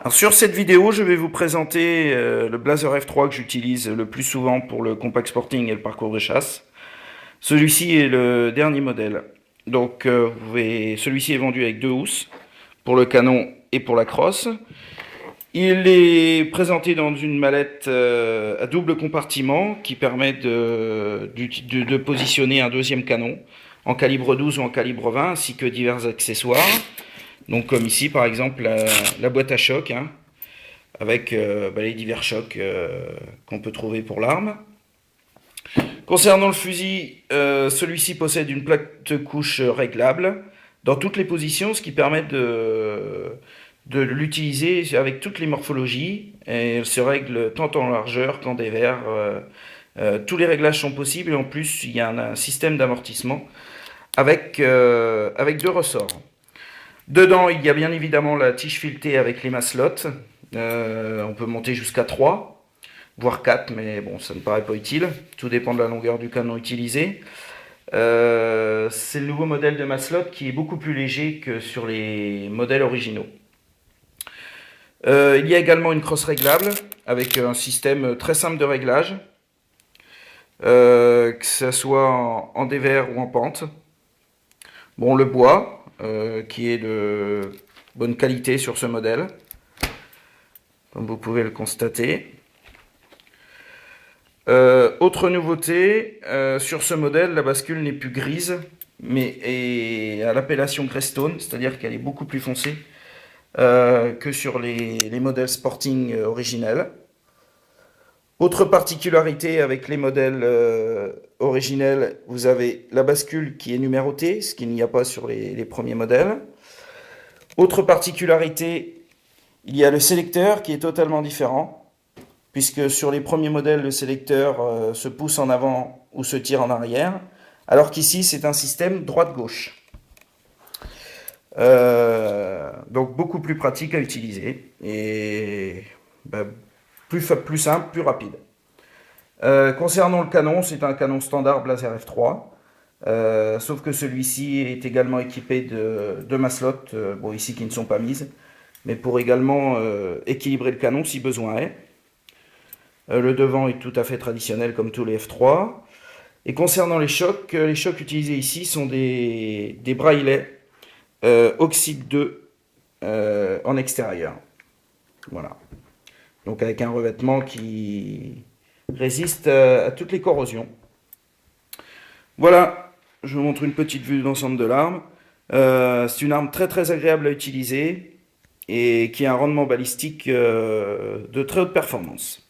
Alors, sur cette vidéo, je vais vous présenter le Blazer F3 que j'utilise le plus souvent pour le compact sporting et le parcours de chasse. Celui-ci est le dernier modèle. Donc, celui-ci est vendu avec deux housses pour le canon et pour la crosse. Il est présenté dans une mallette à double compartiment qui permet de positionner un deuxième canon en calibre 12 ou en calibre 20 ainsi que divers accessoires. Donc comme ici par exemple la boîte à choc, hein, avec les divers chocs qu'on peut trouver pour l'arme. Concernant le fusil, celui-ci possède une plaque de couche réglable dans toutes les positions, ce qui permet de l'utiliser avec toutes les morphologies. Et elle se règle tant en largeur qu'en dévers. Tous les réglages sont possibles et en plus il y a un système d'amortissement avec deux ressorts. Dedans, il y a bien évidemment la tige filetée avec les maslottes. On peut monter jusqu'à 3, voire 4, mais bon, ça ne paraît pas utile. Tout dépend de la longueur du canon utilisé. C'est le nouveau modèle de maslotte qui est beaucoup plus léger que sur les modèles originaux. Il y a également une crosse réglable avec un système très simple de réglage, que ce soit en dévers ou en pente. Bon, le bois, qui est de bonne qualité sur ce modèle, comme vous pouvez le constater. Autre nouveauté, sur ce modèle, la bascule n'est plus grise, mais est à l'appellation Greystone, c'est-à-dire qu'elle est beaucoup plus foncée que sur les modèles Sporting originels. Autre particularité avec les modèles originels, vous avez la bascule qui est numérotée, ce qu'il n'y a pas sur les premiers modèles. Autre particularité, il y a le sélecteur qui est totalement différent, puisque sur les premiers modèles, le sélecteur se pousse en avant ou se tire en arrière, alors qu'ici, c'est un système droite-gauche. Donc beaucoup plus pratique à utiliser et plus simple, plus rapide. Concernant le canon, c'est un canon standard Blazer F3, sauf que celui-ci est également équipé de maslottes, bon ici qui ne sont pas mises, mais pour également équilibrer le canon si besoin est. Le devant est tout à fait traditionnel comme tous les F3. Et concernant les chocs utilisés ici sont des braillets oxyde 2 en extérieur. Voilà. Donc avec un revêtement qui résiste à toutes les corrosions. Voilà, je vous montre une petite vue de l'ensemble de l'arme. C'est une arme très très agréable à utiliser et qui a un rendement balistique de très haute performance.